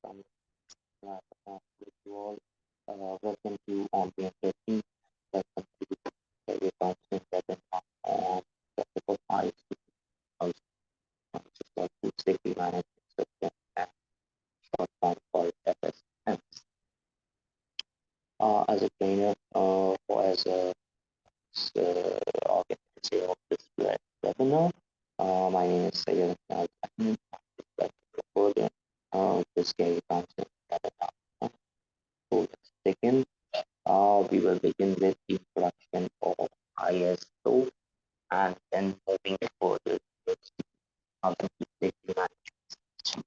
Um, with you all. Welcome to On the Interesting. Welcome to the counseling webinar on practical ISO22000, which is called Food Safety Management System and short form called FSMS. As a trainer or as a organizer of this webinar, my name is Sayed Ahmed. I'd like to report this Gary Counseling webinar. So let's begin. We will begin with the introduction of ISO and then moving further towards how to safety management.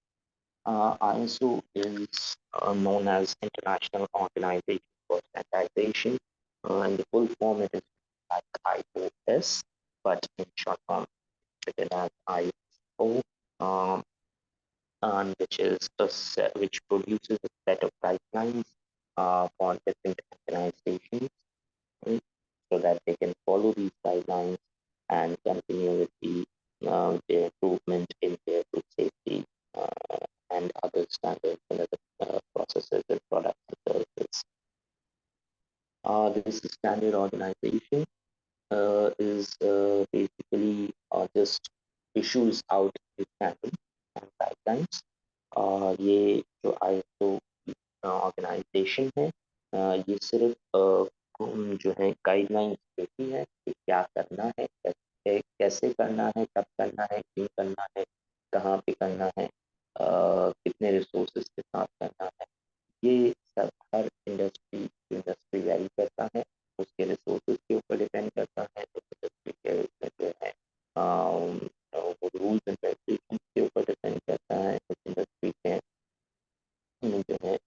ISO is known as International Organization for Standardization. In the full form, it is like IOS, but in short form, written as ISO, um, and which is which produces a set of guidelines for different organizations, right? So that they can follow these guidelines and continue with the improvement in their food safety and other standards and other processes and products and services. This standard organization is basically just issues out the standards and guidelines. ये जो ISO organisation है, ये सिर्फ जो है guidelines देती है कि क्या करना है, कैसे करना है, कब करना है, क्यों करना है, कहाँ पे करना है, कितने रिसोर्सेज के साथ करना है। ये सब हर इंडस्ट्री वैरी करता है, उसके रिसोर्सेज के ऊपर डिपेंड करता है, तो इंडस्ट्री के जो है वो रूल्स एंड रेगुलेशन के ऊपर डिपेंड करता है, उस इंडस्ट्री के जो है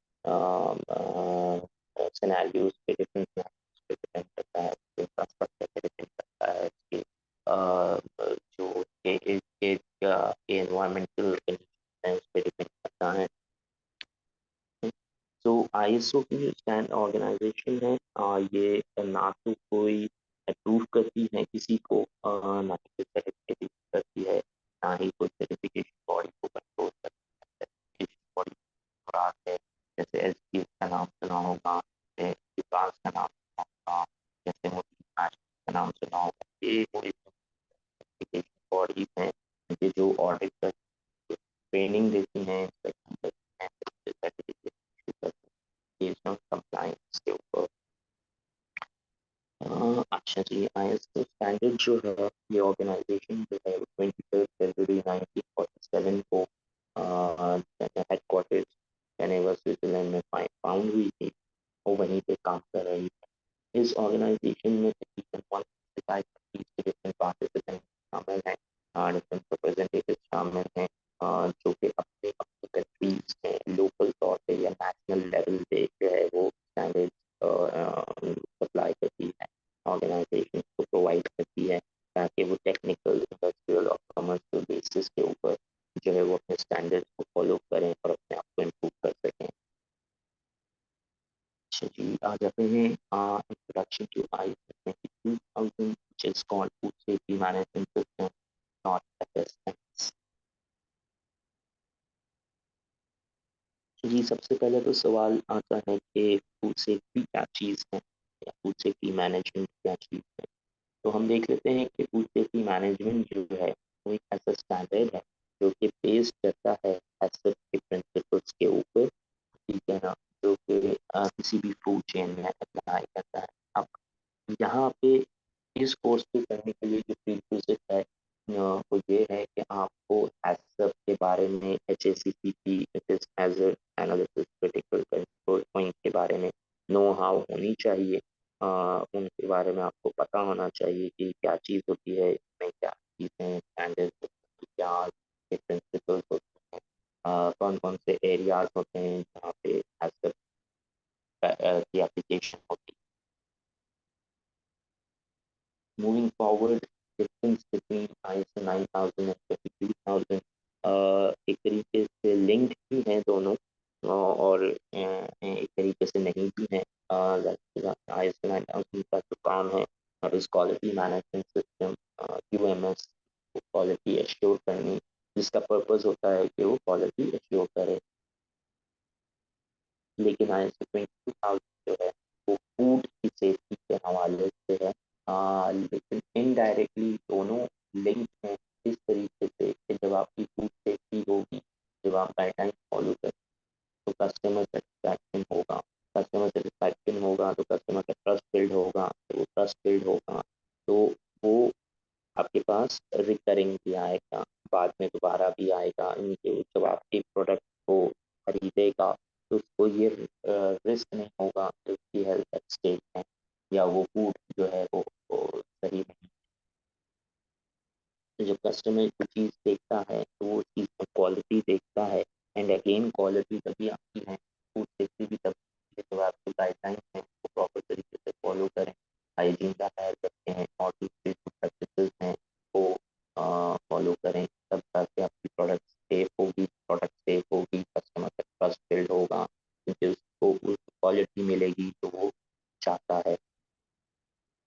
सिनेरियोज पे डिफरेंट सिनेरियोज पे डिपेंड करता है, इंफ्रास्ट्रक्चर पे डिपेंड करता है, इसके जो के एनवायरमेंटल कंडीशन है उस पर डिपेंड करता है। तो आईएसओ की जो स्टैंड ऑर्गेनाइजेशन है, ये ना तो कोई अप्रूव करती है किसी को, ना ही कोई सर्टिफिकेट करती है, ना ही कोई सर्टिफिकेशन बॉडी को कंट्रोल करती है। सर्टिफिकेशन बॉडी है, जैसे एसडीएस का नाम सुना होगा, जैसे विकास का नाम सुना होगा, जैसे मोदी का नाम सुना होगा। ये कोई सर्टिफिकेशन बॉडीज हैं जो ऑडिट करती है, ट्रेनिंग देती हैं, इंस्पेक्शन करती हैं, सर्टिफिकेट इशू करती हैं based on compliance के ऊपर। अच्छा जी, आईएसओ स्टैंडर्ड जो है, ये ऑर्गेनाइजेशन जो है 23 फरवरी 1947 को हेडक्वार्टर्स जेनेवा स्विट्जरलैंड में फाउंड हुई थी, वो वहीं पे काम कर रही है। इस ऑर्गेनाइजेशन में तकरीबन 165 कंट्रीज के डिफरेंट पार्टिसिपेंट शामिल हैं, डिफरेंट रिप्रेजेंटेटिव शामिल हैं, जो कि अपने अपने कंट्रीज में लोकल तौर पे या नेशनल लेवल पे जो है वो स्टैंडर्ड सप्लाई करती है, ऑर्गेनाइजेशन को प्रोवाइड करती है, ताकि वो टेक्निकल, इंडस्ट्रियल और कमर्शियल बेसिस के ऊपर जो है वो अपने स्टैंडर्ड्स को फॉलो करें और अपने आप को इम्प्रूव कर सकें। अच्छा जी, आ जाते हैं introduction to ISO 22000, which is called Food Safety Management System, not FSMS। जी, सबसे पहले तो सवाल आता है कि फूड सेफ्टी क्या चीज़ है या फूड सेफ्टी मैनेजमेंट क्या चीज़ है। तो हम देख लेते हैं कि फूड सेफ्टी मैनेजमेंट जो है वो एक ऐसा स्टैंडर्ड है जो कि बेस्ड करता है HACCP के प्रिंसिपल्स के ऊपर, ठीक है ना, जो कि किसी भी फूड चेन में अप्लाई करता है। अब यहाँ पे इस कोर्स पे करने के लिए जो प्रीरिक्विजिट है वो ये है कि आपको हैशटैग के बारे में, HACCP it is hazard analysis critical control point के बारे में नो हाउ होनी चाहिए। उनके बारे में आपको पता होना चाहिए कि क्या चीज़ होती है, इसमें क्या चीज़ें स्टैंडर्ड होती हैं, क्या प्रिंसिपल्स होते हैं, कौन कौन से एरियाज होते हैं जहाँ पे हैशटैग की एप्लीकेशन होती है। Moving forward, difference between ISO 9000 and 22000 एक तरीके से लिंक्ड भी हैं दोनों, और एक तरीके से नहीं भी हैं। ISO 9000 का जो काम है, that is quality management system, QMS, quality assure करनी, जिसका पर्पस होता है कि वो क्वालिटी एश्योर करे। लेकिन ISO 22000 जो है वो फूड की सेफ्टी के हवाले से है। लेकिन इनडायरेक्टली दोनों लिंक हैं इस तरीके से कि जब आपकी फूड सेफ्टी होगी, जब आप गाइडलाइन फॉलो करें तो कस्टमर सेटिस्फैक्शन होगा, कस्टमर सेटिस्फैक्शन होगा तो कस्टमर का ट्रस्ट बिल्ड होगा, तो वो ट्रस्ट बिल्ड होगा तो वो आपके पास रिकरिंग भी आएगा, बाद में दोबारा भी आएगा। इनके जब आपके प्रोडक्ट को खरीदेगा तो उसको ये रिस्क नहीं होगा कि उसकी हेल्थ एट स्टेक है या वो फूड जो है वो सही नहीं। तो जब कस्टमर कोई चीज़ देखता है तो वो चीज़ में क्वालिटी देखता है, एंड अगेन क्वालिटी तभी आती है, फूड सेफ्टी भी तभी जब आपकी गाइडलाइन है वो प्रॉपर तरीके से फॉलो करें, हाइजीन का ख्याल रखते हैं और दूसरी जो प्रैक्टिसेस हैं वो फॉलो करें, तब जाके आपकी प्रोडक्ट सेफ होगी, कस्टमर का ट्रस्ट बिल्ड होगा क्योंकि उसको उस क्वालिटी मिलेगी जो वो चाहता है।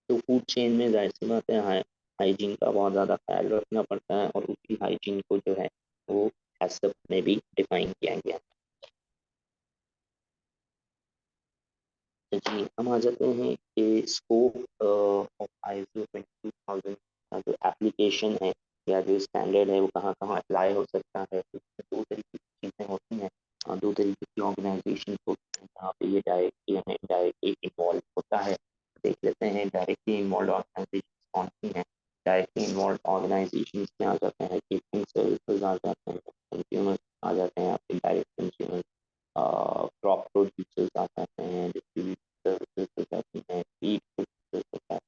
तो फूड चेन में जाहिर सी बात है हाइजीन का बहुत ज़्यादा ख्याल रखना पड़ता है और उसी हाइजीन को जो है वो हैसप में भी डिफाइन किया गया। तो जी हम आ जाते हैं कि स्कोप ऑफ ISO 22000 का जो एप्लीकेशन है या जो स्टैंडर्ड है वो कहाँ कहाँ अप्लाई हो सकता है। तो इसमें दो तरीके की चीज़ें होती हैं और दो तरीके की ऑर्गेनाइजेशन होती हैं जहाँ पे ये डायरेक्टली या इनडायरेक्टली इन्वॉल्व होता है। देख लेते हैं डायरेक्टली इन्वॉल्व ऑर्गेनाइजेशन कौन सी हैं। डायरेक्टली इन्वॉल्व ऑर्गेनाइजेशन में आ जाते हैं केटरिंग सर्विसेज, आ जाते हैं कंज्यूमर, आ जाते हैं आपके डायरेक्ट कंज्यूमर, क्रॉप प्रोड्यूसर्स आ जाते हैं, डिस्ट्रीब्यूटर सर्विसेज हो जाती हैं, फीड प्रोड्यूसर्स हो जाते हैं,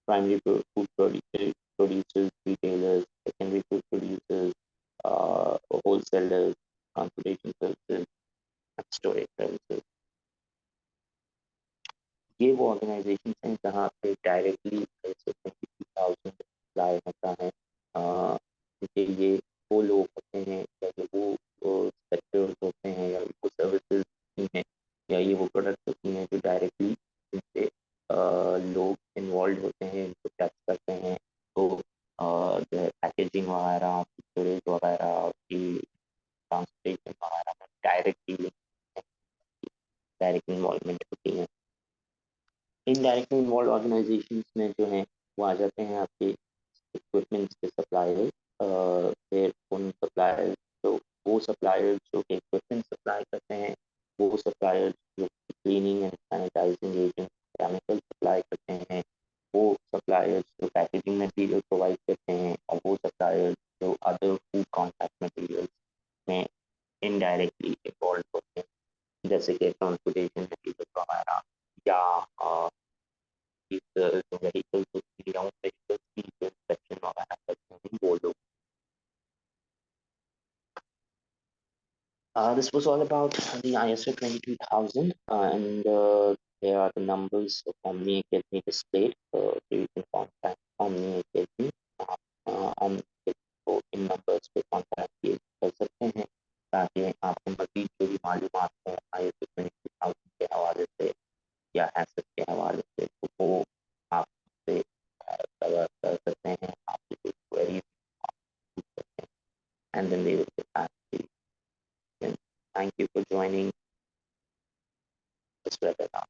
primary food producers, retailers, secondary food producers, wholesalers, transportation services, storage services. ये वो ऑर्गेनाइजेशन हैं जहाँ पे डायरेक्टली अप्लाई होता है, क्योंकि ये वो लोग होते हैं या ये वो सेक्टर्स होते हैं या वो सर्विसेज होती हैं या ये वो प्रोडक्ट होती हैं जो डायरेक्टली इनसे लोग इन्वॉल्व होते हैं, इनको टच करते हैं। तो जो है पैकेजिंग वगैरह, स्टोरेज वगैरह की, ट्रांसपोर्टेशन वगैरह में डायरेक्टली डायरेक्ट इन्वॉल्वमेंट होती है। इनडायरेक्टली इन्वॉल्व ऑर्गेनाइजेशन में जो हैं वो आ जाते हैं आपके इक्विपमेंट्स के सप्लायर्स, फिर उन सप्लायर्स जो वो सप्लायर्स जो इक्विपमेंट सप्लाई करते हैं, वो सप्लायर्स जो cleaning and sanitising agent chemical supply करते हैं, वो सप्लायर्स जो पैकेजिंग मटेरियल प्रोवाइड करते हैं, और वो सप्लायर्स जो अदर फूड कॉन्टैक्ट मटेरियल में इनडायरेक्टली इन्वॉल्व होते हैं, जैसे कि ट्रांसपोर्टेशन मटेरियल वगैरह या इस जो व्हीकल्स होती है उन व्हीकल्स की जो इंस्पेक्शन वगैरह करते हैं वो लोग। This was all about the ISO 22000, and there are the numbers of OMNI Academy displayed, so you can contact OMNI Academy, OMNI को इन नंबर्स पे कॉन्टैक्ट किए कर सकते हैं ताकि आपको मजीद जो भी मालूमात है ISO 22000 के हवाले से या हैसप के हवाले से तो वो आपसे कवर कर सकते हैं, आपकी कोई क्वेरी पूछ सकते हैं, and then they will get back to you. Thank you for joining this webinar.